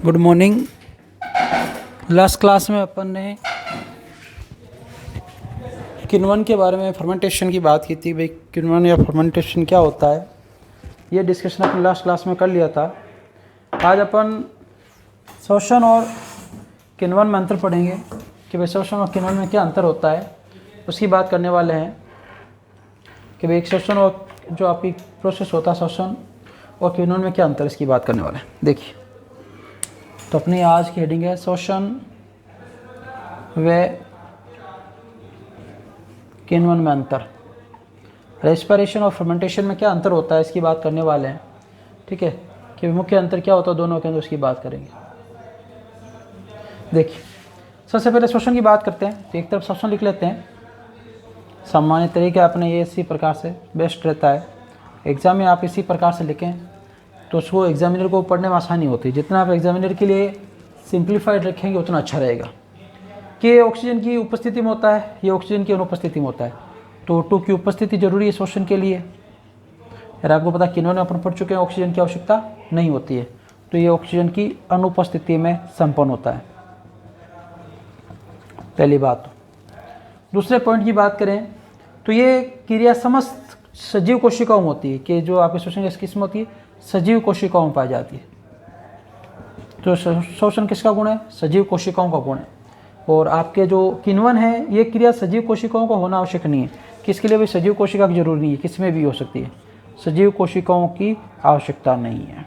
Good morning. Last class में अपन ने किण्वन के बारे में फर्मेंटेशन की बात की थी। भाई किण्वन या फर्मेंटेशन क्या होता है, ये डिस्कशन अपन लास्ट क्लास में कर लिया था। आज अपन शोषण और किण्वन में अंतर पढ़ेंगे कि भाई शोषण और किण्वन में क्या अंतर होता है, उसकी बात करने वाले हैं कि भाई एक शोषण और जो आपकी प्रोसेस होता है शोषण और किण्वन में क्या अंतर है, इसकी बात करने वाले हैं। देखिए, तो अपनी आज की हेडिंग है शोषण व किण्वन में अंतर। रेस्पिरेशन और फर्मेंटेशन में क्या अंतर होता है, इसकी बात करने वाले हैं। ठीक है, कि मुख्य अंतर क्या होता है दोनों के अंदर, उसकी बात करेंगे। देखिए, सबसे पहले शोषण की बात करते हैं। तो एक तरफ शोषण लिख लेते हैं। सामान्य तरीके अपने ये इसी प्रकार से बेस्ट रहता है। एग्जाम में आप इसी प्रकार से लिखें तो उसको एग्जामिनर को पढ़ने में आसानी होती है। जितना आप एग्जामिनर के लिए सिंप्लीफाइड रखेंगे उतना अच्छा रहेगा। कि ये ऑक्सीजन की उपस्थिति में होता है, ये ऑक्सीजन की अनुपस्थिति में होता है, तो O2 की उपस्थिति जरूरी है शोषण के लिए। यार आपको पता किण्वन में अपन पढ़ चुके हैं ऑक्सीजन की आवश्यकता नहीं होती है, तो ये ऑक्सीजन की अनुपस्थिति में संपन्न होता है, पहली बात। दूसरे पॉइंट की बात करें तो ये क्रिया समस्त सजीव कोशिकाओं में होती है, कि जो आपके शोषण की किस्म होती है सजीव कोशिकाओं में पाई जाती है। तो शोषण किसका गुण है? सजीव कोशिकाओं का गुण है। और आपके जो किण्वन है ये क्रिया सजीव कोशिकाओं का होना आवश्यक नहीं है। किसके लिए भी सजीव कोशिका की जरूरी नहीं है, किस में भी हो सकती है, सजीव कोशिकाओं की आवश्यकता नहीं है,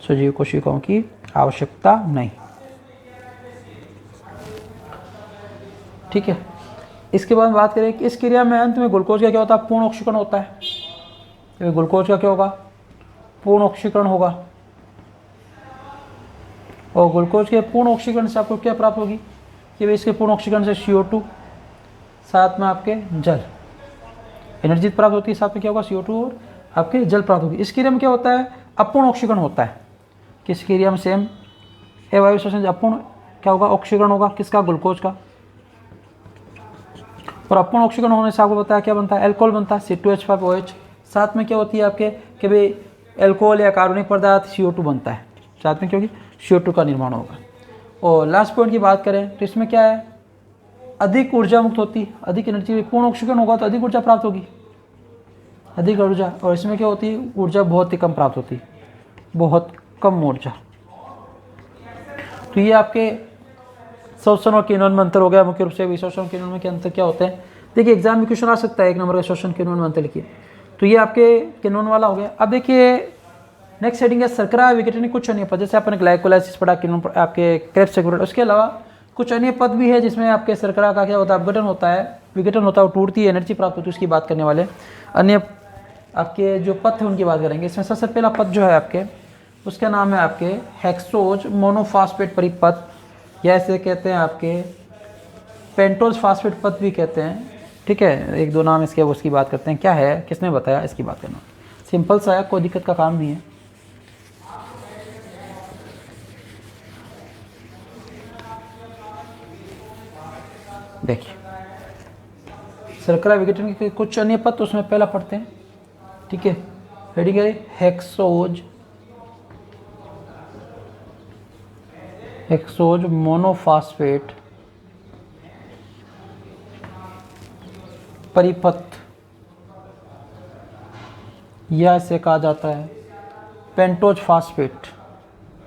सजीव कोशिकाओं की आवश्यकता नहीं। ठीक है, इसके बाद बात करें कि इस क्रिया में अंत में ग्लूकोज का क्या होता है? पूर्ण ऑक्सीकरण होता है। ग्लूकोज का क्या होगा? पूर्ण ऑक्सीकरण होगा। और ग्लूकोज के पूर्ण ऑक्सीकरण से आपको क्या प्राप्त होगी कि भाई इसके पूर्ण ऑक्सीकरण से CO2, साथ में आपके जल, एनर्जी प्राप्त होती है। साथ में क्या होगा? CO2 और आपके जल प्राप्त होगी। इस क्रिया में क्या होता है? अपूर्ण ऑक्सीकरण होता है। किस क्रिया में? सेम अवायवीय श्वसन से अपूर्ण क्या होगा? ऑक्सीकरण होगा। किसका? ग्लूकोज का। और अपूर्ण ऑक्सीकरण होने से आपको बताया क्या बनता है? एल्कोहल बनता है, C2H5OH। साथ में क्या होती है आपके कि भाई एल्कोहल या कार्बनिक पदार्थ CO2 बनता है साथ में, क्योंकि CO2 का निर्माण होगा। और लास्ट पॉइंट की बात करें तो इसमें क्या है? अधिक ऊर्जा मुक्त होती है, अधिक एनर्जी। पूर्ण ऑक्सीकरण होगा तो अधिक ऊर्जा प्राप्त होगी, अधिक ऊर्जा। और इसमें क्या होती है? ऊर्जा बहुत ही कम प्राप्त होती है, बहुत कम ऊर्जा। तो ये आपके शोषण और किण्वन में अंतर हो गया। मुख्य रूप से शोषण और किण्वन में क्या अंतर क्या होते हैं? देखिए, एग्जाम में क्वेश्चन आ सकता है 1 नंबर का, शोषण किण्वन में अंतर लिखिए। तो ये आपके किण्वन वाला हो गया। अब देखिए नेक्स्ट हेडिंग है शर्करा विघटन कुछ अन्य पद। जैसे आपने ग्लाइकोलाइसिस पढ़ा, किण्वन आपके क्रेब्स सेगमेंट, उसके अलावा कुछ अन्य पद भी है जिसमें आपके शर्करा का क्या होता है? अपघटन होता है, विघटन होता है, टूटती है, एनर्जी प्राप्त होती है, उसकी बात करने वाले। अन्य आपके जो पद थे उनकी बात करेंगे। इसमें सबसे पहला पद जो है आपके, उसका नाम है आपके हेक्सोज मोनोफास्फेट परिपथ, या ऐसे कहते हैं आपके पेंटोज फास्फेट पद भी कहते हैं। ठीक है, 1-2 नाम इसके, उसकी बात करते हैं। क्या है, किसने बताया, इसकी बात करना। सिंपल सा है, कोई दिक्कत का काम नहीं है। देखिए, शर्करा विघटन के कुछ अन्य पद, उसमें पहला पढ़ते हैं। ठीक है, हेडिंग है हेक्सोज मोनोफास्फेट परिपथ, या इसे कहा जाता है पेंटोज फास्फेट,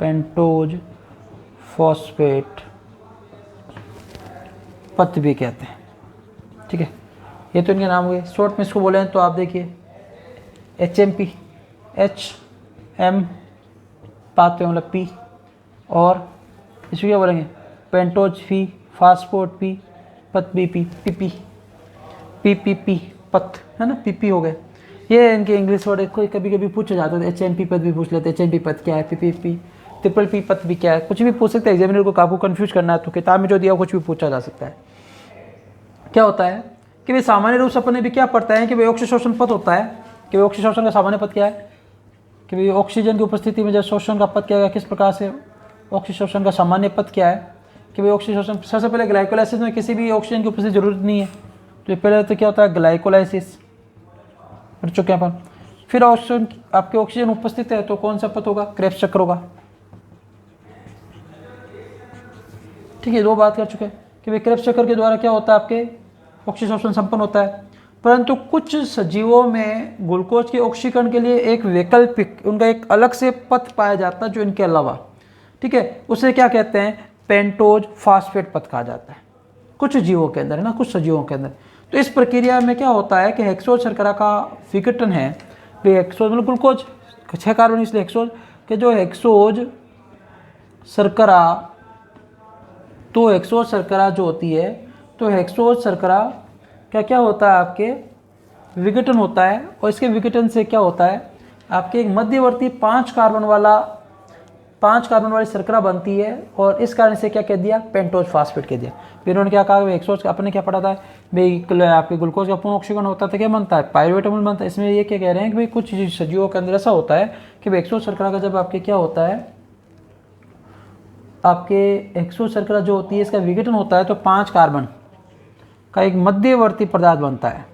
पेंटोज फॉस्फेट पथ भी कहते हैं। ठीक है, ये तो इनके नाम हुए। शॉर्ट में इसको बोले तो आप देखिए HMP, HM पाथ पे मतलब P, और इसको क्या बोलेंगे? पेंटोज फी, फास्फोट P, पथ BP, PP, PPP पथ है ना, PP हो गए। ये इनके इंग्लिश वर्ड कोई कभी कभी पूछा जाता है। HMP पद भी पूछ लेते हैं, HMP पद क्या है, PPP, PPP पद भी क्या है, कुछ भी पूछ सकते हैं। एग्जामिनर को आपको कंफ्यूज करना है तो किताब में जो दिया कुछ भी पूछा जा सकता है। क्या होता है कि भाई सामान्य रूप से अपने भी क्या पढ़ता है कि भाई ऑक्सीशोषण पद होता है। कि भाई ऑक्सीशोषण का सामान्य पद क्या है? कि भाई ऑक्सीजन की उपस्थिति में जब शोषण का पद क्या है, किस प्रकार से ऑक्सीशोषण का सामान्य पद क्या है? कि भाई ऑक्सीशोषण सबसे पहले ग्लाइकोलाइसिस में किसी भी ऑक्सीजन की उपस्थिति जरूरत नहीं है। तो पहले तो क्या होता है? ग्लाइकोलाइसिस पढ़ चुके हैं अपन। फिर ऑक्सीजन आपके ऑक्सीजन उपस्थित है तो कौन सा पथ होगा, क्रेब्स चक्र होगा। ठीक है, दो बात कर चुके हैं कि भाई क्रेब्स चक्र के द्वारा क्या होता है, आपके ऑक्सीजन संपन्न होता है। परंतु कुछ सजीवों में ग्लूकोज के ऑक्सीकरण के लिए एक वैकल्पिक, उनका एक अलग से पथ पाया जाता है जो इनके अलावा, ठीक है, उसे क्या कहते हैं, पेंटोज फास्फेट पथ कहा जाता है कुछ जीवों के अंदर, है ना, कुछ सजीवों के अंदर। तो इस प्रक्रिया में क्या होता है कि हेक्सोज शर्करा का विघटन है, हेक्सोज मतलब ग्लूकोज 6 कार्बन, इसलिए हेक्सोज के जो हेक्सोज शर्करा, तो हेक्सोज शर्करा जो होती है, तो हेक्सोज शर्करा का क्या होता है, आपके विघटन होता है। और इसके विघटन से क्या होता है, आपके एक मध्यवर्ती 5 कार्बन वाली शर्करा बनती है, और इस कारण से क्या कह दिया, पेंटोज फास्फेट कह दिया। फिर उन्होंने क्या कहा, हेक्सोज अपने क्या पढ़ा था भाई, आपके ग्लूकोज का पूर्ण ऑक्सीकरण होता था, क्या बनता है, पायरुवेट अम्ल बनता है। इसमें ये क्या कह रहे हैं कि भाई कुछ सजीवों के अंदर ऐसा होता है कि हेक्सोज शर्करा का जब आपके क्या होता है, आपके हेक्सोज शर्करा जो होती है इसका विघटन होता है, तो 5 कार्बन का एक मध्यवर्ती पदार्थ बनता है।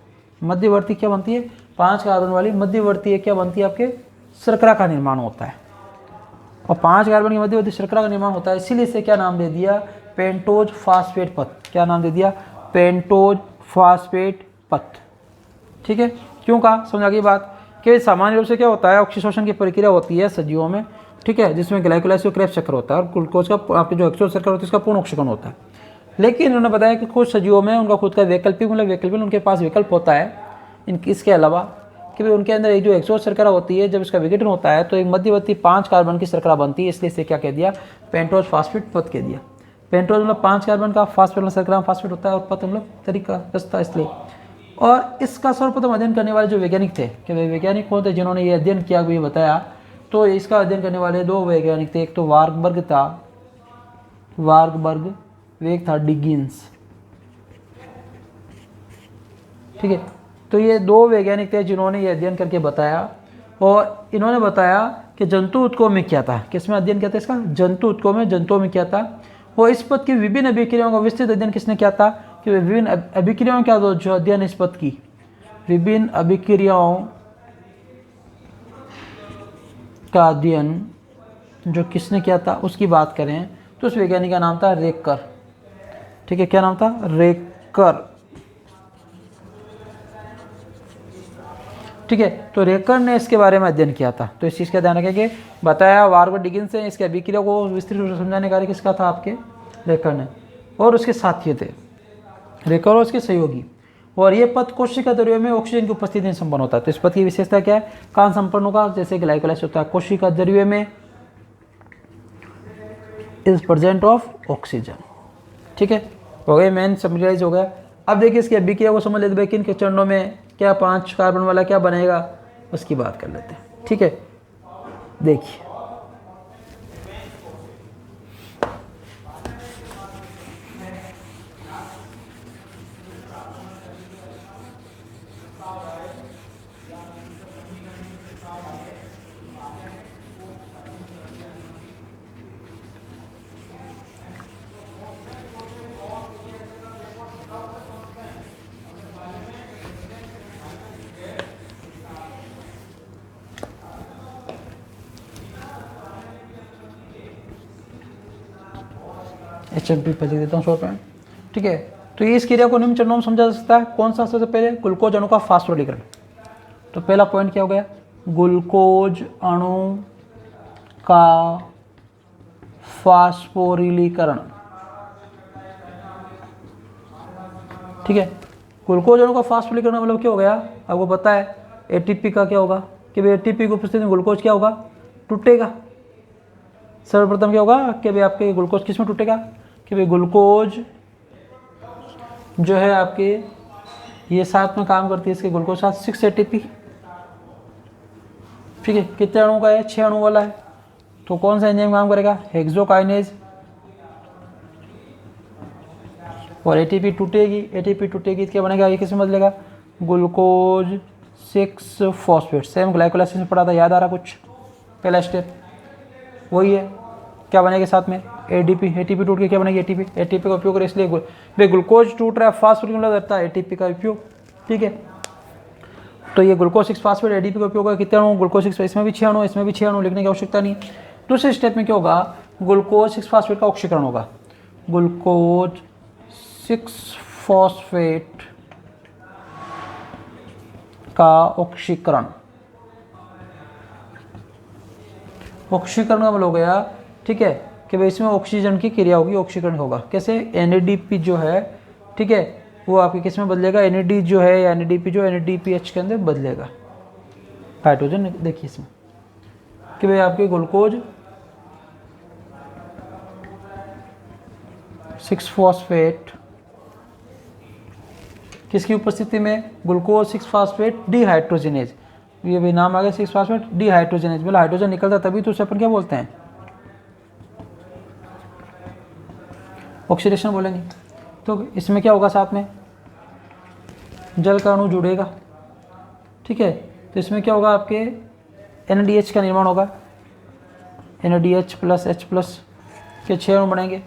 मध्यवर्ती क्या बनती है, 5 कार्बन वाली मध्यवर्ती क्या बनती है, आपके शर्करा का निर्माण होता है। और 5 कार्बन की मध्यवर्ती शर्करा का निर्माण होता है, इसीलिए इसे क्या नाम दे दिया, पेंटोज फास्फेट पथ। क्या नाम दे दिया, पेंटोज फास्फेट पथ। ठीक है, क्यों कहा, समझ आ गई बात कि सामान्य रूप से क्या होता है, ऑक्सीशोषण की प्रक्रिया होती है सजीवों में, ठीक है, जिसमें ग्लाइकोलाइसिस और क्रेब्स चक्र होता है, और ग्लूकोज का आपके जो हेक्सोज शर्करा होती है इसका पूर्ण ऑक्सीकरण होता है। लेकिन उन्होंने बताया कि कुछ सजीवों में उनका खुद का वैकल्पिक, मतलब वैकल्पिक उनके पास विकल्प होता है इसके अलावा, कि भाई उनके अंदर एक जो हेक्सोज शर्करा होती है, जब इसका विघटन होता है तो एक मध्यवर्ती 5 कार्बन की शर्करा बनती है, इसलिए इसे क्या कह दिया, पेंटोज फास्फेट पथ कह दिया। पेंटोज मतलब 5 कार्बन का, फास्फेट शर्करा फास्फेट होता है, और पथ मतलब तरीका रास्ता, इसलिए। और इसका सर्वप्रथम अध्ययन करने वाले जो वैज्ञानिक थे, कि वे वैज्ञानिक कौन थे जिन्होंने ये अध्ययन किया, भी बताया, तो इसका अध्ययन करने वाले 2 वैज्ञानिक थे। एक तो वार्गबर्ग था, वार्गबर्ग, एक था डिगिंस। ठीक है, तो ये 2 वैज्ञानिक थे जिन्होंने ये अध्ययन करके बताया, और इन्होंने बताया कि जंतु उत्कों में क्या था, किसमें अध्ययन किया था इसका, जंतु उत्कों में, जंतुओं में क्या था। और इस पथ की विभिन्न अभिक्रियाओं का विस्तृत अध्ययन किसने किया था, कि विभिन्न अभिक्रियाओं क्या था जो अध्ययन इस पथ की, विभिन्न अभिक्रियाओं का अध्ययन जो किसने किया था उसकी बात करें तो उस वैज्ञानिक का नाम था रेकर। ठीक है, क्या नाम था, रेकर। ठीक है, तो रेकर ने इसके बारे में अध्ययन किया था, तो इस चीज़ का ध्यान रखेंगे। बताया वार्गबर्ग डिगिंस से, इसके अभिक्रिया को विस्तृत रूप से समझाने का कार्य किसका था, आपके रेकर ने, और उसके साथी थे रेकर और उसके सहयोगी। और ये पथ कोशिका द्रव्य में ऑक्सीजन की उपस्थिति में संपन्न होता है। तो इस पथ की विशेषता क्या है, कहाँ संपन्न होगा, जैसे ग्लाइकोलाइसिस होता है कोशिका द्रव्य में, इज प्रेजेंट ऑफ ऑक्सीजन। ठीक है, हो गए, मेन समराइज हो गया। अब देखिए इसकी अभिक्रिया को समझ लेते हैं, किन के चरणों में क्या 5 कार्बन वाला क्या बनेगा, उसकी बात कर लेते हैं। ठीक है, देखिए HMP पे लिख देता हूँ 100 रुपये। ठीक है, तो ये इस क्रिया को निम्न चरणों में समझा जा सकता है। कौन सा, सबसे पहले ग्लूकोज अणु का फास्फोरिलीकरण। तो पहला पॉइंट क्या हो गया, ग्लूकोज अणु का फास्फोरिलीकरण। ठीक है, ग्लूकोज अणु का फास्फोरिलीकरण मतलब क्या हो गया, आपको पता है एटीपी का क्या होगा, कि भाई एटीपी की उपस्थिति में ग्लूकोज क्या होगा, टूटेगा। सर्वप्रथम क्या होगा कि भाई आपके ग्लूकोज किस में टूटेगा, कि भाई ग्लूकोज जो है आपके ये साथ में काम करती है, इसके ग्लूकोज साथ 6 ATP। ठीक है, कितने अणु का है, 6 अणु वाला है। तो कौन सा एंजाइम काम करेगा, हेक्सोकाइनेज। और एटीपी टूटेगी, एटीपी टूटेगी तो क्या बनेगा, ये किसमें बदलेगा, ग्लूकोज 6 फॉस्फेट। सेम ग्लाइकोलाइसिस में पढ़ा था, याद आ रहा कुछ, पहला स्टेप वही है। क्या बनेगा साथ में, एडीपी, एटीपी टूट के क्या बनेगी, एटीपी। एटीपी का उपयोग करें, इसलिए भाई ग्लूकोज टूट रहा है, फास्फोरिक अम्ल करता है एटीपी का उपयोग। ठीक है, तो ये ग्लूकोज 6 फास्फेट एडीपी का उपयोग है। कितने अणु? ग्लूकोज 6, इसमें भी 6 अणु, इसमें भी 6 अणु, लिखने की आवश्यकता नहीं है। दूसरे स्टेप में क्या होगा? ग्लूकोज 6 फास्फेट का ऑक्सीकरण होगा। ग्लूकोज 6 फॉस्फेट का ऑक्सीकरण, ऑक्सीकरण का मतलब हो गया, ठीक है, कि भाई इसमें ऑक्सीजन की क्रिया होगी, ऑक्सीकरण होगा। कैसे? NADP जो है, ठीक है, वो आपके किस में बदलेगा? NAD जो है या NADP जो NADPH के अंदर बदलेगा। हाइड्रोजन देखिए इसमें कि भाई आपके ग्लूकोज 6 फॉस्फेट किसकी उपस्थिति में? ग्लूकोज 6 फॉस्फेट डिहाइड्रोजिनेज, ये भी नाम आ गया 6 फॉस्फेट डिहाइड्रोजिनेज। मतलब हाइड्रोजन निकलता तभी तो उसे अपन क्या बोलते हैं? ऑक्सीडेशन बोलेंगे। तो इसमें क्या होगा? साथ में जल का अणु जुड़ेगा, ठीक है, तो इसमें क्या होगा? आपके NADH का निर्माण होगा, NADH प्लस H प्लस के 6 अणु बनेंगे।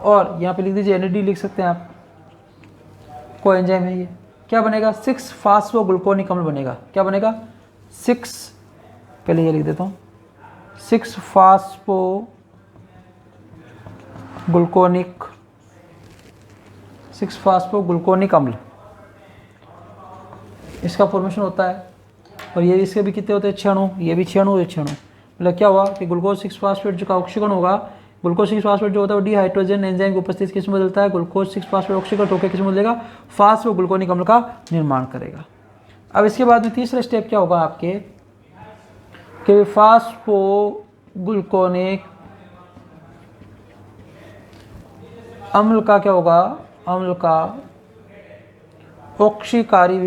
और यहाँ पे लिख दीजिए NAD लिख सकते हैं आप, कोएंजाइम है ये। क्या बनेगा? 6 फास्फोग्लूकोनिक अम्ल बनेगा। क्या बनेगा? 6, पहले ये लिख देता हूँ, 6 फास्फोग्लूकोनिक अम्ल, इसका फॉर्मेशन होता है। और ये इसके भी कितने होते हैं? 6 अणु, ये भी 6 अणु, ये 6 अणु। मतलब क्या हुआ कि ग्लूकोज 6 फास्फेट जो का ऑक्सीकरण होगा, ग्लूकोज 6 फास्फेट जो होता है वो डिहाइड्रोजन एंजाइम की उपस्थिति किस में बदलता है? ग्लूकोज 6 फास्फेट ऑक्सीकरण होकर किस में बदलेगा? फास्फोग्लूकोनिक अम्ल का निर्माण करेगा। अब इसके बाद में तीसरा स्टेप क्या होगा आपके कि फास्फोग्लूकोनिक अम्ल का क्या होगा? अम्ल का ऑक्सीकारी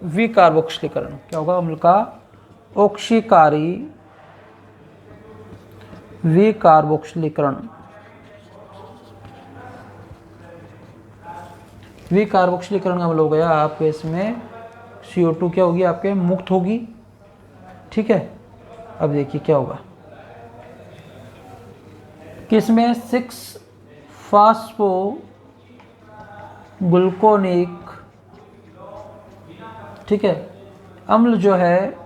विकार्बोक्सीकरण। क्या होगा? अम्ल का ऑक्सीकारी विकार्बोक्सीकरण। विकार्बोक्सीकरण का अम्ल हो गया आपके, इसमें CO2 क्या होगी? आपके मुक्त होगी, ठीक है। अब देखिए क्या होगा कि इसमें 6 फास्फोग्लूकोनिक, ठीक है, अम्ल जो है,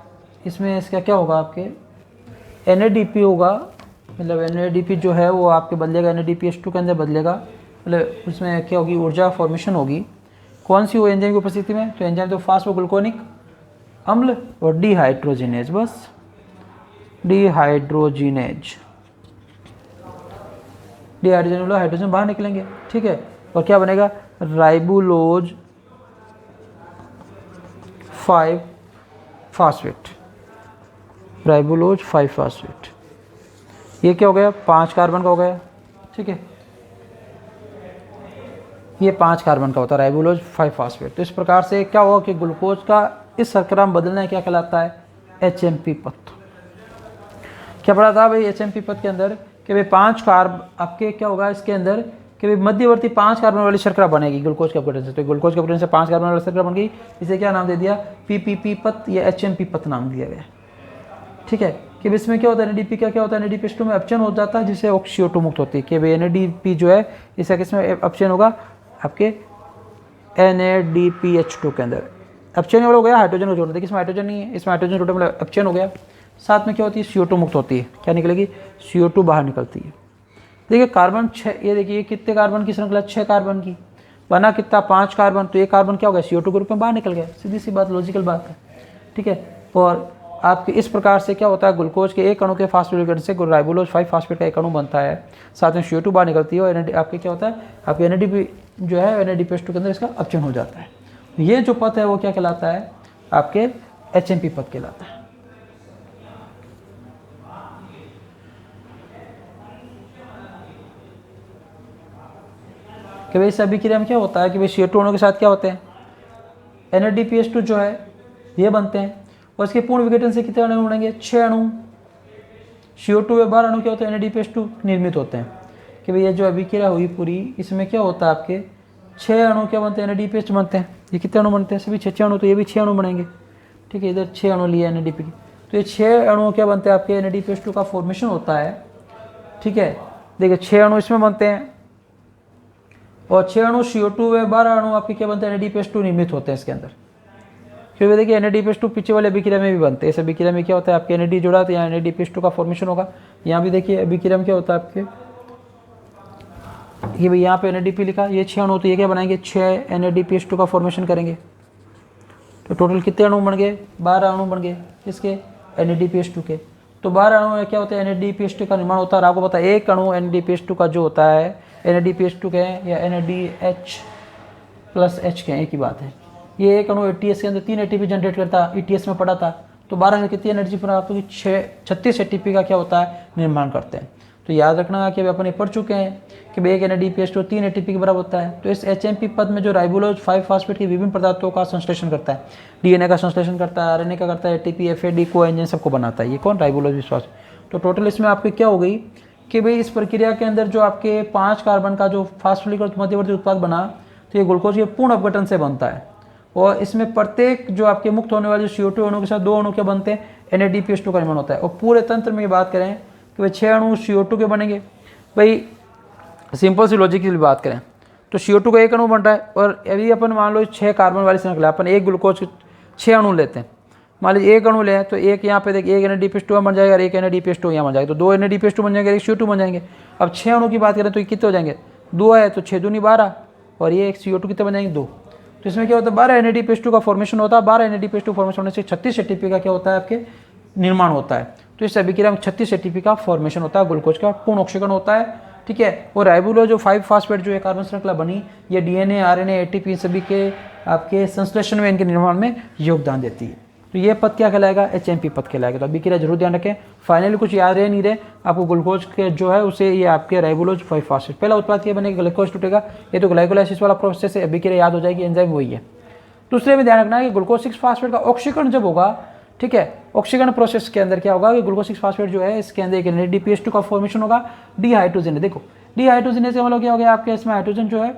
इसमें इसका क्या होगा? आपके NADP होगा। मतलब NADP जो है वो आपके बदलेगा, NADPH2 के अंदर बदलेगा। मतलब उसमें क्या होगी? ऊर्जा फॉर्मेशन होगी। कौन सी? वो एंजाइम की उपस्थिति में। तो एंजाइम तो फास्फोग्लूकोनिक अम्ल और डिहाइड्रोजिनेज, बस डिहाइड्रोजिनेज। डिहाइड्रोजन मतलब हाइड्रोजन बाहर निकलेंगे, ठीक है। और क्या बनेगा? राइबोलोज 5 फास्फेट, राइबोलोज 5 फास्फेट। ये क्या हो गया? 5 कार्बन का हो गया, ठीक है। ये 5 कार्बन का होता है राइबोलोज 5 फास्फेट। तो इस प्रकार से क्या होगा कि ग्लूकोज का इस शर्करा में बदलना क्या कहलाता है? HMP पथ। क्या पढ़ा था भाई HMP पथ के अंदर कि भाई 5 कार्ब आपके क्या होगा इसके अंदर कि भाई मध्यवर्ती 5 कार्बन वाली शर्करा बनेगी ग्लूकोज के अपघटन से। तो ग्लूकोज के अपघटन से 5 कार्बन वाली शर्करा बन गई, इसे क्या नाम दे दिया? PPP पथ या HMP पथ नाम दिया गया, ठीक है। कि इसमें क्या होता है? NADP का क्या होता है? NADPH2 में अपचयन हो जाता है, जिससे CO2 मुक्त होती है। कि भाई NADP जो है इसका किसमें अपचयन होगा? आपके NADPH2 के अंदर अपचयन हो गया, हाइड्रोजन को जोड़ दें। इसमें हाइड्रोजन नहीं है, इसमें हाइड्रोजन जोड़े मतलब अपचयन हो गया। साथ में क्या होती है? CO2 मुक्त होती है। क्या निकलेगी? CO2 बाहर निकलती है। देखिए कार्बन 6, ये देखिए कितने कार्बन की श्रृंखला? 6 कार्बन की। बना कितना? 5 कार्बन। तो ये कार्बन क्या हो गया? CO2 के रूप में बाहर निकल गया। सीधी सी बात, लॉजिकल बात है, ठीक है। और आपके इस प्रकार से क्या होता है? ग्लूकोज के एक अणु के फास्फोग्लूकोन से राइबोलोज 5 फास्फेट का एक अणु बनता है, साथ में CO2 बाहर निकलती है। और आपके क्या होता है? आपके NADP जो है NADPH2 के अंदर इसका अपचयन हो जाता है। ये जो पथ है वो क्या कहलाता है? आपके HMP पथ कहलाता है। कि भाई इस अभिक्रिया में क्या होता है कि भाई CO2 अणु के साथ क्या होते हैं? NADPH2 जो है ये बनते हैं। और इसके पूर्ण विघटन से कितने अणु बनेंगे? 6 अणु। CO2 व 12 अणु क्या होते हैं? NADPH2 निर्मित होते हैं। कि भाई ये जो अभिक्रिया हुई पूरी, इसमें क्या होता है? आपके 6 अणु क्या बनते हैं? NADPH बनते हैं। ये कितने अणु बनते हैं? सभी 6 अणु। तो ये भी 6 अणु बनेंगे, ठीक है। इधर 6 अणु लिए NADP की, तो ये 6 अणु क्या बनते हैं? आपके NADPH2 का फॉर्मेशन होता है, ठीक है। देखिए 6 अणु इसमें बनते हैं और 6 अणु CO2 व 12 अणु आपके क्या बनते हैं? NADPH2 निर्मित होते हैं इसके अंदर। क्योंकि देखिए NADPH2 पीछे वाले अभिक्रिया में भी बनते हैं। इस अभिक्रिया में क्या होता है, आपके NAD जुड़ा तो यहाँ NADPH2 का फॉर्मेशन होगा। यहाँ भी देखिए अभिक्रिया में क्या होता है आपके, ये भाई यहाँ पे NADP लिखा, ये 6 अणु, तो ये क्या बनाएंगे, 6 NADPH2 का फॉर्मेशन करेंगे। तो टोटल कितने अणु बन गए, 12 अणु बन गए किसके, NADPH2 के। तो 12 अणु में क्या होता है, NADPH2 का निर्माण होता है। और आपको पता है एक अणु NADPH2 का जो होता है, NADPH2 के या NADH प्लस H के, एक ही बात है। ये एक अणु ATS के अंदर 3 ATP जनरेट करता है, ETS में पड़ा था। तो 12 से कितनी एनर्जी प्राप्त होगी, 36 ATP का क्या होता है, निर्माण करते हैं। तो याद रखना कि अभी अपन पढ़ चुके हैं कि भाई एक NADPH2 3 ATP के बराबर होता है। तो इस HMP पद में जो राइबोलोज 5 फास्फेट की विभिन्न पदार्थों का संश्लेषण करता है, DNA का संश्लेषण करता है, RNA का करता है, ATP, FAD, कोएंजाइम सबको बनाता है। ये कौन, राइबोलोज विश्वास। तो टोटल इसमें आपकी क्या हो गई कि भाई इस प्रक्रिया के अंदर जो आपके 5 कार्बन का जो फास्फोलिक मध्यवर्ती उत्पाद बना, तो ये ग्लूकोज के पूर्ण अपघटन से बनता है। और इसमें प्रत्येक जो आपके मुक्त होने वाले CO2 अणु के साथ 2 अणु के बनते हैं, NADPH2 का निर्माण होता है। और पूरे तंत्र में ये बात करें कि भाई 6 अणु CO2 के बनेंगे। भाई सिंपल सी लॉजिक की बात करें तो CO2 का एक अणु बन रहा है, और अभी अपन मान लो 6 कार्बन वाली श्रृंखला, अपन एक ग्लूकोज 6 अणु लेते हैं। मान लीजिए एक अणु लें तो एक यहाँ पे देखिए, एक NADPH2 बन जाएगा और एक NADPH2 यहाँ बन जाएगा, तो 2 NADPH2 बन जाएंगे, एक CO2 बन जाएंगे। अब 6 अणु की बात करें तो ये कितने हो जाएंगे, 2 है तो 6 दूनी 12, और ये एक CO2 कितने बन जाएंगे, 2। तो इसमें क्या होता है, 12 NADPH2 का फॉर्मेशन होता है। 12 NADPH2 फॉर्मेशन होने से 36 ATP का क्या होता है, आपके निर्माण होता है। तो इस अभिक्रिया में 36 ATP का फॉर्मेशन होता है, ग्लूकोज का पूर्ण ऑक्सीकरण होता है, ठीक है। और राइबोलोज जो 5 फास्फेट जो है कार्बन श्रृंखला बनी, ये DNA, RNA, ATP सभी के आपके संश्लेषण में, इनके निर्माण में योगदान देती है। तो ये पद क्या कहलाएगा, HMP पद कहलाएगा। तो अभिक्रिया जरूर ध्यान रखें, फाइनली कुछ याद रहे नहीं रहे आपको, ग्लूकोज के जो है उसे ये आपके राइबोलोज 5 फास्फेट, पहला उत्पाद क्या बनेगा, ग्लूकोज टूटेगा। ये तो ग्लाइकोलाइसिस वाला प्रोसेस है, अभिक्रिया याद हो जाएगी, एंजाइम वही है। दूसरे में ध्यान रखना है कि ग्लूकोज 6 फास्फेट का ऑक्सीकरण जब होगा, ठीक है, ऑक्सीकरण प्रोसेस के अंदर क्या होगा कि ग्लूकोज 6 फास्फेट जो है इसके अंदर एक NADPH2 का फॉर्मेशन होगा, डिहाइड्रोजन। देखो डिहाइड्रोजनेज का मतलब क्या हो गया, आपके इसमें हाइड्रोजन जो है,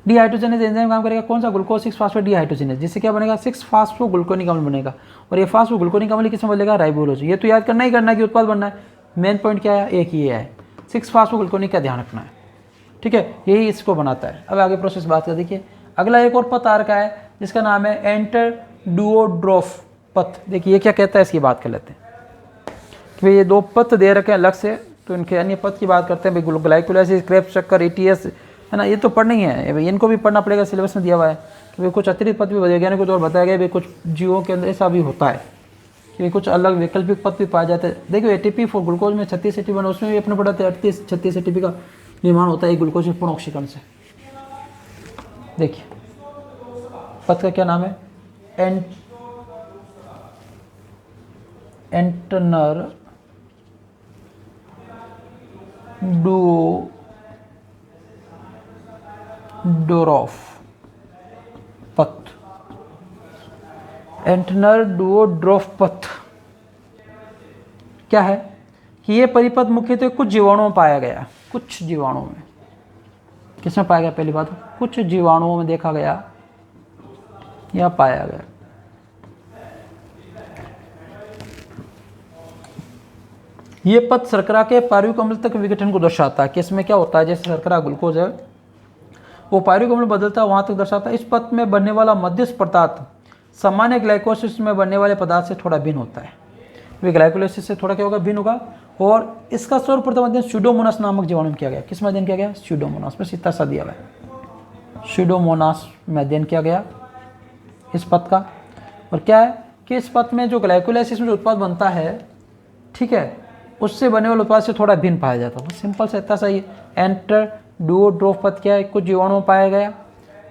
डिहाइड्रोजनेज एंजाइम काम करेगा, कौन सा, ग्लूकोज 6 फास्फेट डिहाइड्रोजनेज, जिससे क्या बनेगा, 6 फास्फोग्लूकोनिक अम्ल बनेगा। और ये फास्फोग्लूकोनिक अम्ल किसमें बदलेगा, राइबोलोज। ये तो याद करना ही करना है कि उत्पाद बनना है, मेन पॉइंट क्या है, एक ही है, 6 फास्फोग्लूकोनिक का ध्यान रखना है, ठीक है, यही इसको बनाता है। अब आगे प्रोसेस बात कर देखिए। अगला एक और पथ आ रखा है जिसका नाम है एंटर डुओड्रोफ पथ। देखिए ये क्या कहता है, इसकी बात कर लेते हैं कि ये 2 पथ दे रखे हैं अलग से, तो इनके अन्य पथ की बात करते हैं। भाई ग्लाइकोलाइसिस, क्रेब्स चक्कर, ETS है ना, ये तो पढ़ना ही है, भाई इनको भी पढ़ना पड़ेगा, सिलेबस में दिया हुआ है कि भाई कुछ अतिरिक्त पथ भी वैज्ञानिक को तो और बताया गया, भाई कुछ जीवों के अंदर ऐसा भी होता है कि कुछ अलग वैकल्पिक पथ भी पाए जाते हैं। देखिए ATP फॉर ग्लूकोज में 36 ATP बना, उसमें भी अपने पढ़ाते हैं 36 ATP का निर्माण होता है ग्लूकोज पूर्ण ऑक्सीकरण से। देखिए पथ का क्या नाम है, एंटनर डुओड्रोफ पथ। एंटनर डुओड्रोफ पथ क्या है कि ये परिपथ मुख्यतः कुछ जीवाणुओं में पाया गया, कुछ जीवाणुओं में। किसमें पाया गया, पहली बात कुछ जीवाणुओं में देखा गया या पाया गया। ये पथ शर्करा के पायरुविक अम्ल तक विघटन को दर्शाता है कि इसमें क्या होता है, जैसे शर्करा ग्लूकोज है वो पायरुविक अम्ल बदलता है, वहां तक दर्शाता है। इस पथ में बनने वाला मध्यस्थ पदार्थ सामान्य ग्लाइकोलाइसिस में बनने वाले पदार्थ से थोड़ा भिन्न होता है। वे ग्लाइकोलाइसिस से थोड़ा क्या होगा, भिन्न होगा। और इसका सर्वप्रथम अध्ययन स्यूडोमोनास नामक जीवाणु में किया गया। किस में अध्ययन किया गया, स्यूडोमोनास में, सीता सा दिया हुआ है, स्यूडोमोनास में अध्ययन किया गया इस पथ का। और क्या है कि इस पथ में जो ग्लाइकोलाइसिस में जो उत्पाद बनता है, ठीक है, उससे बने वाले उत्पाद से थोड़ा भिन्न पाया जाता है। सिंपल से इतना सही है। एंटर डुओड्रोफ पथ क्या है, कुछ जीवाणुओं में पाया गया,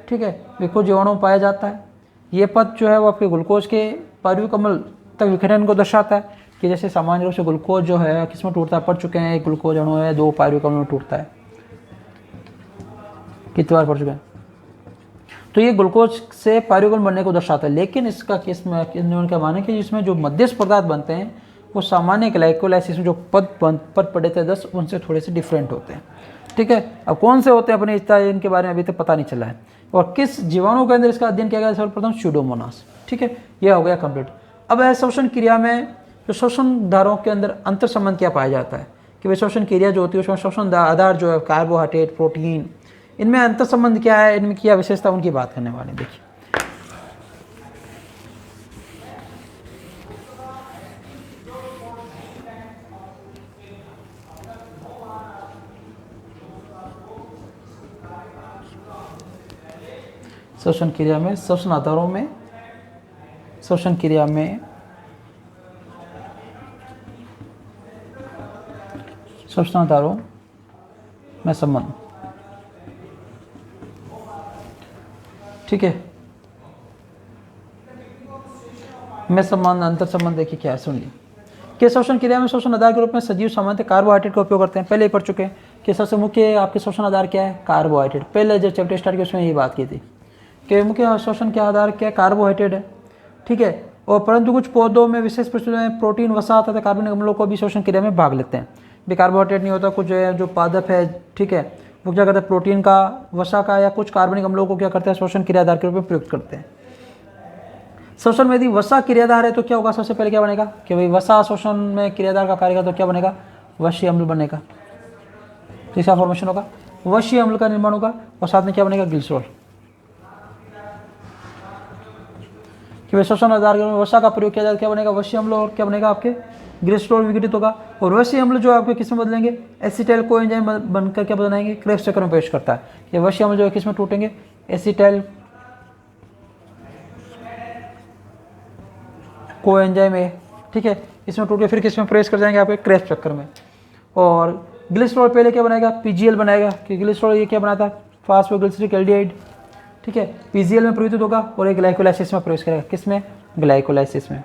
ठीक है, वे कुछ जीवाणुओं में पाया जाता है। ये पथ जो है वो आपके ग्लूकोज के पायरुविक अम्ल तक विघटन को दर्शाता है कि जैसे सामान्य रूप से ग्लूकोज जो है किसमें टूटता है, पढ़ चुके हैं, एक ग्लूकोज अणु है 2 पायरुविक अम्ल में टूटता है, कितनी बार पढ़ चुके हैं। तो ये ग्लूकोज से पायरुविक अम्ल बनने को दर्शाता है। लेकिन इसका केस में क्या माने कि जिसमें जो मध्यस्थ पदार्थ बनते हैं वो सामान्य ग्लाइकोलाइसिस में जो पद पढ़े थे 10 उनसे थोड़े से डिफरेंट होते हैं, ठीक है। अब कौन से होते हैं अपने इनके बारे में अभी तक पता नहीं चला है। और किस जीवाणु के अंदर इसका अध्ययन किया गया, सर्वप्रथम स्यूडोमोनास, ठीक है, यह हो गया कंप्लीट। अब श्वसन क्रिया में जो श्वसन धारों के अंदर अंतर संबंध क्या पाया जाता है कि भाई श्वसन क्रिया जो होती है उसमें श्वसन आधार जो है कार्बोहाइड्रेट, प्रोटीन, इनमें अंतर संबंध क्या है, इनमें क्या विशेषता, उनकी बात करने वाले। देखिए श्वसन क्रिया में श्वसन आधारों में श्वसन क्रिया में श्वसन आधारों में संबंध। ठीक है, में संबंध अंतर संबंध देखिए क्या है, सुनिए कि श्वसन क्रिया में श्वसन आधार के रूप में सजीव सामान्य कार्बोहाइड्रेट का उपयोग करते हैं। पहले ही पढ़ चुके हैं कि सबसे मुख्य आपके श्वसन आधार क्या है, कार्बोहाइड्रेट। पहले जब चैप्टर स्टार्ट किया उसमें यही बात की थी कि मुख्य श्वसन के आधार क्या है, कार्बोहाइड्रेट है। ठीक है, और परंतु कुछ पौधों में विशेष परिस्थितियों में प्रोटीन, वसा तथा कार्बनिक अम्लों को भी श्वसन क्रिया में भाग लेते हैं। भी कार्बोहाइड्रेट नहीं होता, कुछ जो पादप है, ठीक है, वो क्या करते हैं, प्रोटीन का, वसा का या कुछ कार्बनिक अम्लों को क्या करते हैं, श्वसन क्रियाधार के रूप में प्रयुक्त करते हैं। श्वसन में यदि वसा क्रियाधार है तो क्या होगा, सबसे पहले क्या बनेगा कि भाई वसा श्वसन में क्रियाधार का कार्य का, तो क्या बनेगा, वशीय अम्ल बनेगा। तीसरा फॉर्मेशन होगा, वशीय अम्ल का निर्माण होगा, और साथ में क्या बनेगा, ग्लिसरॉल। कि श्वसन आधार में वसा का प्रयोग किया जाए, क्या बनेगा, वशीय अम्ल, और क्या बनेगा आपके ग्लिसरॉल विघटित होगा। और वशीय अम्ल जो आपके किस में बदलेंगे, एसिटाइल कोएंजाइम बनकर क्या बनाएंगे, क्रेब्स चक्र में प्रवेश करता है। ये वशीय अम्ल जो है किस में टूटेंगे, एसिटाइल कोएंजाइम है। ठीक है, इसमें टूट के फिर किस में प्रवेश कर जाएंगे, आपके क्रेब्स चक्र में। और ग्लिसरॉल पहले क्या बनाएगा, पीजीएल बनाएगा, कि ग्लिसरॉल ये क्या बनाता है, फास्फोग्लिसरिक एल्डिहाइड। ठीक है, पीजीएल में प्रवृत्त होगा और एक ग्लाइकोलाइसिस में प्रवेश करेगा, किसमें, ग्लाइकोलाइसिस में,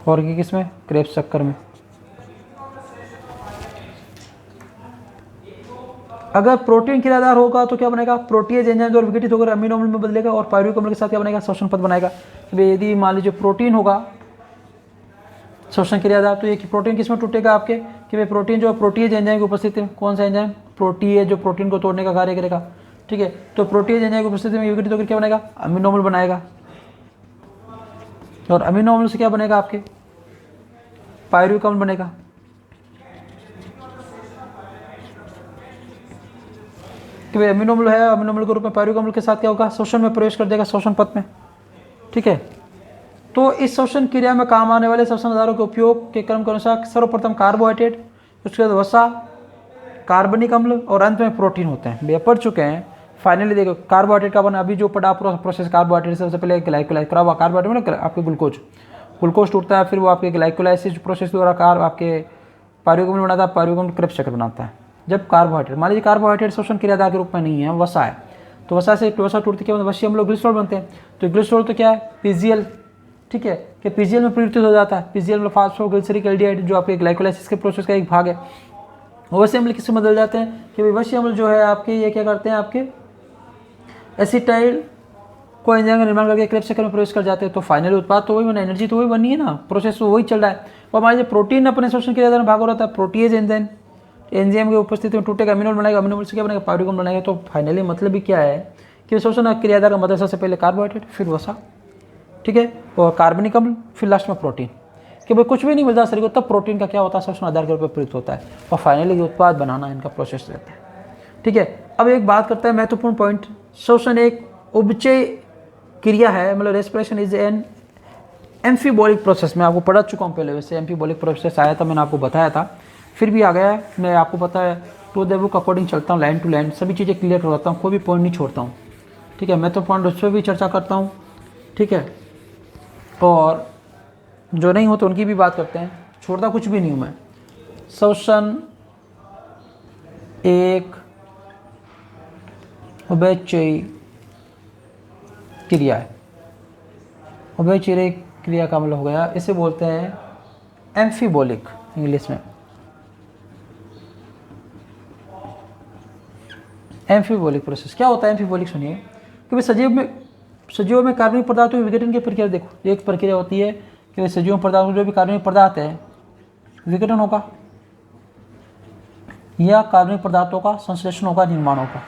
और ये किसमें, क्रेब्स चक्कर में। अगर प्रोटीन क्रियाधार होगा तो क्या बनेगा, प्रोटीएज एंजाइम और विघटित होकर अमीनो अम्ल में बदलेगा, और पायरुविक अम्ल के साथ क्या बनेगा, श्वसन पथ बनाएगा। यदि मान लीजिए प्रोटीन होगा श्वसन क्रियाधार, तो ये प्रोटीन किसमें टूटेगा आपके, कि भाई प्रोटीन जो प्रोटीएज एंजाइम की उपस्थिति में, कौन सा एंजाइम, प्रोटीएज, जो प्रोटीन को तोड़ने का कार्य करेगा। ठीक है, तो प्रोटीएज एंजाइम की उपस्थिति में विघटित होकर क्या बनेगा, अमीनो अम्ल बनाएगा, और अमीनो अम्ल से क्या बनेगा आपके, पायरुविक अम्ल बनेगा। कि भाई अमीनो अम्ल है, अमीनो अम्ल के रूप में पायरुविक अम्ल के साथ क्या होगा, श्वसन में प्रवेश कर देगा, श्वसन पथ में। ठीक है, तो इस श्वसन क्रिया में काम आने वाले श्वसन आधारों के उपयोग के क्रम के अनुसार सर्वप्रथम कार्बोहाइड्रेट, उसके बाद वसा, कार्बनिक अम्ल, और अंत में प्रोटीन होते हैं। भैया पढ़ चुके हैं, फाइनली देखो कार्बोहाइड्रेट का बना, अभी जो पढ़ा प्रोसेस कार्बोहाइड्रेट, सबसे पहले ग्लाइकोलाइज, कार्बोहाइड्रेट में आपके ग्लूकोज टूटता है, फिर वो आपके ग्लाइकोलाइसिस प्रोसेस द्वारा आपके पायरुविक अम्ल बनाता है, पायरुविक अम्ल क्रेब्स चक्र बनाता है। जब कार्बोहाइड्रेट, मान लीजिए कार्बोहाइड्रेट श्वसन क्रियाधार के रूप में नहीं है, वसा है, तो वसा से वसा टूटती क्या, वशीय अम्ल ग्लिसरॉल बनते हैं। तो ग्लिसरॉल तो क्या है, पीजीएल। ठीक है, कि पीजीएल में परिवर्तित हो जाता है, पीजीएल में फास्फोग्लिसरिक एल्डिहाइड, जो आपके ग्लाइकोलाइसिस के प्रोसेस का एक भाग है। वशीय अम्ल किसमें बदल जाते हैं, कि भाई वशीय अम्ल जो है आपके, ये क्या करते हैं, आपके एसिटाइल को एंजाइम का निर्माण करके क्रेब्स चक्र में प्रवेश कर जाते हैं। तो फाइनली उत्पाद तो वही बना, एनर्जी तो वही बनी है ना, प्रोसेस तो वही चल रहा है। और मान लीजिए प्रोटीन अपने श्वसन क्रियाधार में भाग हो रहा था, प्रोटीएज एंजाइम की उपस्थिति में टूटेगा, अमीनो अम्ल बनाएगा, अमीनो अम्ल से क्या बनेगा, पायरुविक अम्ल बनाएगा। तो फाइनली मतलब भी क्या है कि श्वसन क्रियाधार का मतलब सबसे पहले कार्बोहाइड्रेट, फिर वसा, ठीक है, और कार्बनिक अम्ल, फिर लास्ट में प्रोटीन। कि भाई कुछ भी नहीं मिलता शरीर को, तब प्रोटीन का क्या होता है, श्वसन आधार के रूप में प्रयुक्त होता है, और फाइनली उत्पाद बनाना इनका प्रोसेस रहता है। ठीक है, अब एक बात करता है महत्वपूर्ण पॉइंट, श्वसन एक उपचय क्रिया है, मतलब रेस्पिरेशन इज एन एम्फीबोलिक प्रोसेस। मैं आपको पढ़ा चुका हूँ पहले, वैसे एम्फीबोलिक प्रोसेस आया था, मैंने आपको बताया था, फिर भी आ गया है। मैं आपको पता है टू द बुक अकॉर्डिंग चलता हूँ, लाइन टू लाइन सभी चीज़ें क्लियर करवाता हूँ, कोई भी पॉइंट नहीं छोड़ता हूँ। ठीक है, मैं तो पॉइंट उस पर भी चर्चा करता हूँ। ठीक है, और जो नहीं होते उनकी भी बात करते हैं, छोड़ता कुछ भी नहीं हूँ मैं। श्वसन एक उभयचयी क्रिया है। उभयचयी क्रिया का मतलब हो गया, इसे बोलते हैं एम्फीबोलिक इंग्लिश में, एम्फीबोलिक प्रोसेस। क्या होता है एम्फीबोलिक, सुनिए कि सजीवों में कार्बनिक पदार्थों के विघटन की प्रक्रिया देखो, एक प्रक्रिया होती है कि सजीवों पदार्थों जो भी कार्बनिक पदार्थ है विघटन होगा, या कार्बनिक पदार्थों का संश्लेषण होगा, निर्माण होगा।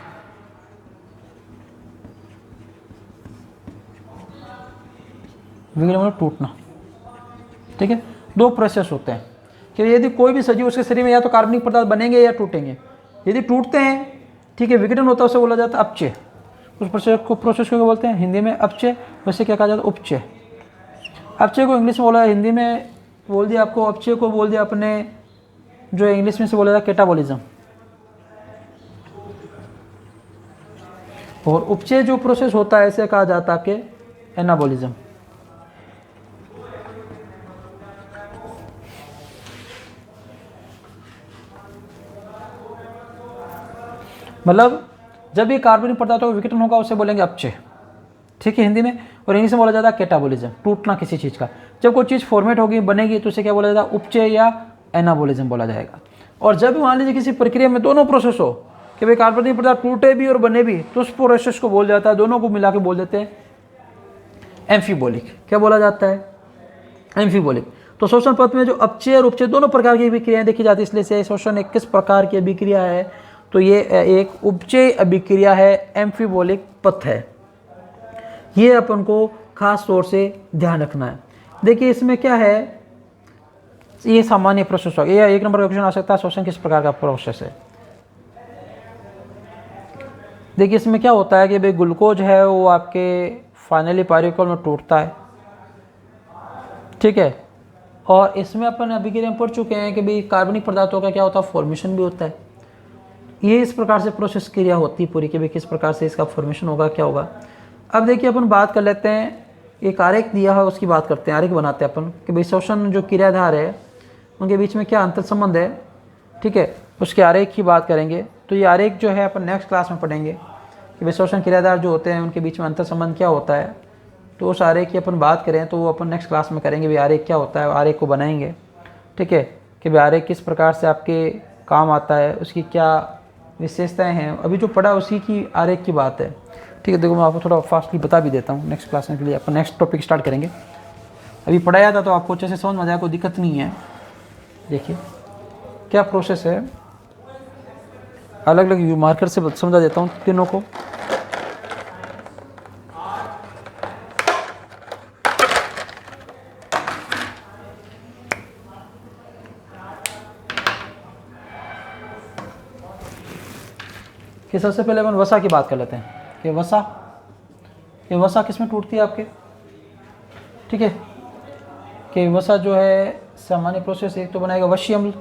विघटन मतलब टूटना। ठीक है, दो प्रोसेस होते हैं कि यदि कोई भी सजीव, उसके शरीर में या तो कार्बनिक पदार्थ बनेंगे या टूटेंगे। यदि टूटते हैं, ठीक है, विघटन होता है, उसे बोला जाता है अपचय। उस प्रोसेस को बोलते हैं हिंदी में अपचय, वैसे क्या कहा जाता है, उपचय। अपचय को इंग्लिश में बोला, हिंदी में बोल दिया आपको, अपचय को बोल दिया अपने जो इंग्लिश में से बोला जाता है कैटाबॉलिज्म। और उपचय जो प्रोसेस होता है इसे कहा जाता है कि एनाबॉलिज्म। मतलब जब भी कार्बनिक पदार्थ का विघटन होगा उसे बोलेंगे अपचय, ठीक है हिंदी में। और इंग्लिश में बोला जाता है कैटाबॉलिज्म, टूटना किसी चीज़ का। जब कोई चीज़ फॉर्मेट होगी बनेगी तो उसे क्या बोला जाता है, उपचय या एनाबॉलिज्म बोला जाएगा। और जब मान लीजिए किसी प्रक्रिया में दोनों प्रोसेस हो कि भाई कार्बनिक पदार्थ टूटे भी और बने भी, तो उस प्रोसेस को बोल जाता है, दोनों को मिला के बोल देते हैं एम्फीबॉलिक। क्या बोला जाता है, एम्फीबॉलिक। तो शोषण पथ में जो अपचय और उपचय दोनों प्रकार की अभिक्रियाएं देखी जाती है, इसलिए से शोषण एक किस प्रकार की अभिक्रिया है, तो ये एक उपचय अभिक्रिया है, एम्फीबॉलिक पथ है। ये अपन को खास तौर से ध्यान रखना है। देखिए इसमें क्या है, ये सामान्य प्रोसेस हो, ये एक नंबर का क्वेश्चन आ सकता है, शोषण किस प्रकार का प्रोसेस है। देखिए इसमें क्या होता है कि भाई ग्लूकोज है वो आपके फाइनली पायरुवेल में टूटता है, ठीक है। और इसमें अपन अभिक्रिया में पढ़ चुके हैं कि भाई कार्बनिक पदार्थों का क्या होता है, फॉर्मेशन भी होता है। ये इस प्रकार से प्रोसेस क्रिया होती है पूरी कि भाई किस प्रकार से इसका फॉर्मेशन होगा, क्या होगा। अब देखिए अपन बात कर लेते हैं, एक आरेख दिया है उसकी बात करते हैं, आरेख बनाते हैं अपन कि भाई शोषण जो क्रियाधार है उनके बीच में क्या अंतर संबंध है, ठीक है, उसके आरेख की बात करेंगे। तो ये आरेख जो है अपन नेक्स्ट क्लास में पढ़ेंगे कि भाई शोषण क्रियाधार जो होते हैं उनके बीच में अंतर संबंध क्या होता है। तो उस आरेख की अपन बात करें तो वो अपन नेक्स्ट क्लास में करेंगे, भाई आरेख क्या होता है, आरेख को बनाएंगे, ठीक है, कि भाई आरेख किस प्रकार से आपके काम आता है, उसकी क्या विशेषताएं हैं। अभी जो पढ़ा उसी की आरेख की बात है, ठीक है। देखो मैं आपको थोड़ा फास्टली बता भी देता हूँ, नेक्स्ट क्लास में के लिए अपन नेक्स्ट टॉपिक स्टार्ट करेंगे। अभी पढ़ाया था तो आपको अच्छे से समझ में आ जाए, कोई दिक्कत नहीं है। देखिए क्या प्रोसेस है, अलग अलग मार्कर से समझा देता हूँ तीनों को। कि सबसे पहले अपन वसा की बात कर लेते हैं कि वसा, ये वसा किस में टूटती है आपके, ठीक है, कि वसा जो है सामान्य प्रोसेस एक तो बनाएगा वशीय अम्ल,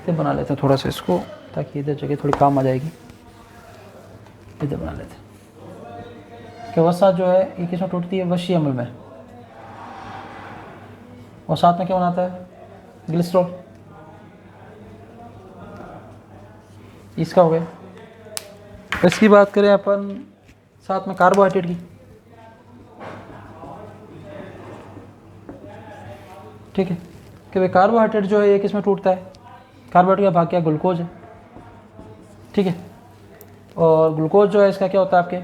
तो बना लेते हैं थोड़ा सा इसको ताकि इधर जगह थोड़ी काम आ जाएगी, इधर बना लेते हैं कि वसा जो है ये किस में टूटती है, वशीय अम्ल में। और साथ में क्या बनाता है, ग्लिसरॉल, इसका हो गया। इसकी बात करें अपन साथ में कार्बोहाइड्रेट की, ठीक है, कि भाई कार्बोहाइड्रेट जो है ये किस में टूटता है, कार्बोहाइड्रेट का भाग क्या, ग्लूकोज है, ठीक है। और ग्लूकोज जो है इसका क्या होता है आपके,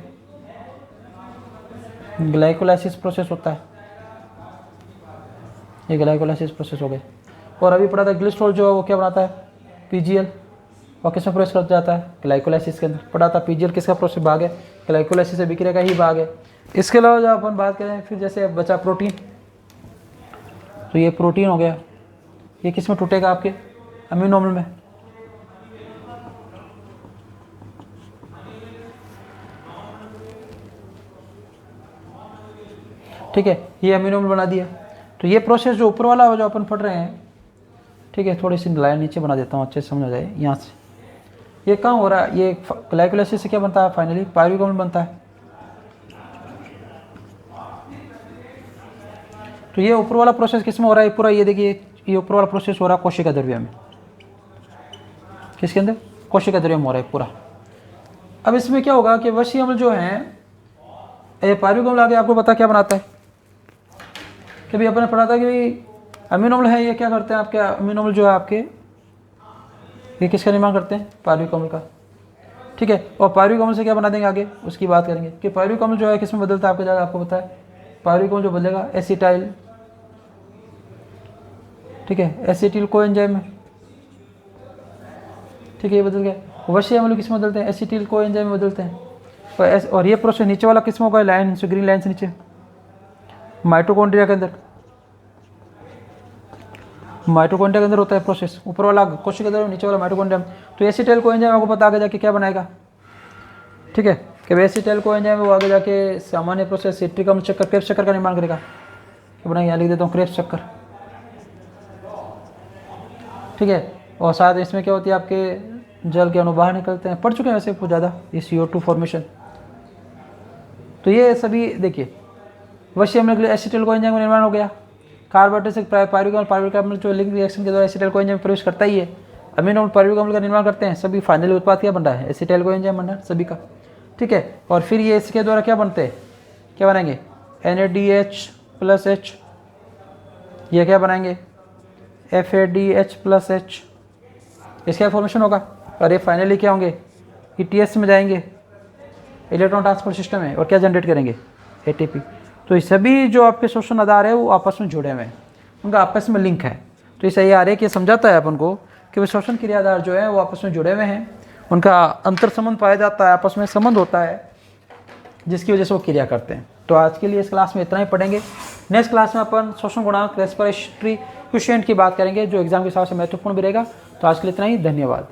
ग्लाइकोलाइसिस प्रोसेस होता है, ये ग्लाइकोलाइसिस प्रोसेस हो गया। और अभी पढ़ा था ग्लिसरॉल जो है वो क्या बनाता है, पीजीएल, और किस में प्रोसेस कर जाता है, ग्लाइकोलाइसिस के अंदर। पढ़ा था पीजीएल किसका प्रोसेस भाग है, ग्लाइकोलाइसिस अभिक्रिया का ही भाग है। इसके अलावा जब अपन बात करें फिर जैसे बचा प्रोटीन, तो ये प्रोटीन हो गया, ये किस में टूटेगा आपके, अमीनो अम्ल में, ठीक है, ये अमीनो अम्ल बना दिया। तो ये प्रोसेस जो ऊपर वाला जो अपन पढ़ रहे हैं, ठीक है, थोड़ी सी लाइन नीचे बना देता हूँ अच्छे से समझ आ जाए। यहाँ से ये कहाँ हो रहा है, ये ग्लाइकोलाइसिस से क्या बनता है, फाइनली पायरुवेट अम्ल बनता है। तो ये ऊपर वाला प्रोसेस किस में हो रहा है, पूरा ये देखिए ये ऊपर वाला प्रोसेस हो रहा है कोशिका द्रव्य में, किसके अंदर, कोशिका द्रव्य में हो रहा है पूरा। अब इसमें क्या होगा कि वशीय अम्ल जो है, ये पायरुवेट अम्ल आगे आपको पता क्या बनाता है, कि भाई अपने पढ़ा था कि भाई अमीनो अम्ल है, ये क्या करते हैं आपके अमीनो अम्ल जो है आपके, ये किसका निर्माण करते हैं, पायरुवेट अम्ल का, ठीक है। और पायरुवेट अम्ल से क्या बना देंगे आगे उसकी बात करेंगे कि पायरुवेट अम्ल जो है किस में बदलता है आपके जगह, आपको पता है पायरुवेट अम्ल जो बदलेगा एसिटाइल, ठीक है, एसिटिल कोएंजाइम में, ठीक है, ये बदल गया। वशीय अम्ल किस में बदलते हैं, एसिटिल कोएंजाइम में बदलते हैं। और ये प्रोसेस नीचे वाला किस में होगा, लाइन से ग्रीन लाइन से नीचे माइटोकॉन्ड्रिया के अंदर, माइटोकॉन्ड्रिया के अंदर होता है प्रोसेस, ऊपर वाला कोशिका द्रव्य, नीचे वाला माइटोकॉन्ड्रिया। तो एसिटाइल कोएंजाइम आपको पता आगे जाके क्या बनाएगा, ठीक है, कि एसिटाइल कोएंजाइम वो आगे जाके सामान्य प्रोसेस सिट्रिक अम्ल चक्कर, क्रेब्स चक्कर का निर्माण करेगा। क्या बनाएगा, यहाँ लिख देता हूँ क्रेब्स चक्कर, ठीक है। और साथ इसमें क्या होती है आपके जल के अणु बाहर निकलते हैं, पढ़ चुके हैं वैसे बहुत ज़्यादा ये CO2 फॉर्मेशन। तो ये सभी देखिए, वशीय अम्ल के लिए एसिटिल कोएंजाइम का निर्माण हो गया। कार्बोनेट से पायरुविक अम्ल, पायरुविक अम्ल जो लिंक रिएक्शन के द्वारा एसिटिल कोएंजाइम में प्रवेश करता ही है। अमीनो अम्ल पायरुविक अम्ल का निर्माण करते हैं, सभी फाइनल उत्पाद क्या बन रहा है, एसिटिल कोएंजाइम बन रहा है सभी का, ठीक है। और फिर ये इसके द्वारा क्या बनते हैं, क्या बनाएंगे, NADH+H, ये क्या बनाएंगे, FADH+H, इसका फॉर्मेशन होगा। और ये फाइनली क्या होंगे, ETS में जाएंगे, इलेक्ट्रॉन ट्रांसपोर्ट सिस्टम है, और क्या जनरेट करेंगे, ATP। तो ये सभी जो आपके शोषण आधार है वो आपस में जुड़े हुए हैं, उनका आपस में लिंक है। तो इसे ये आरेख ये समझाता है अपन को कि वे शोषण क्रिया आधार जो है वो आपस में जुड़े हुए हैं, उनका अंतर संबंध पाया जाता है, आपस में संबंध होता है जिसकी वजह से वो क्रिया करते हैं। तो आज के लिए इस क्लास में इतना ही पढ़ेंगे। नेक्स्ट क्लास में अपन शोषण गुणांक रेस्पिरेटरी कोएफिशिएंट की बात करेंगे जो एग्जाम के हिसाब से महत्वपूर्ण भी रहेगा। तो आज के लिए इतना ही, धन्यवाद।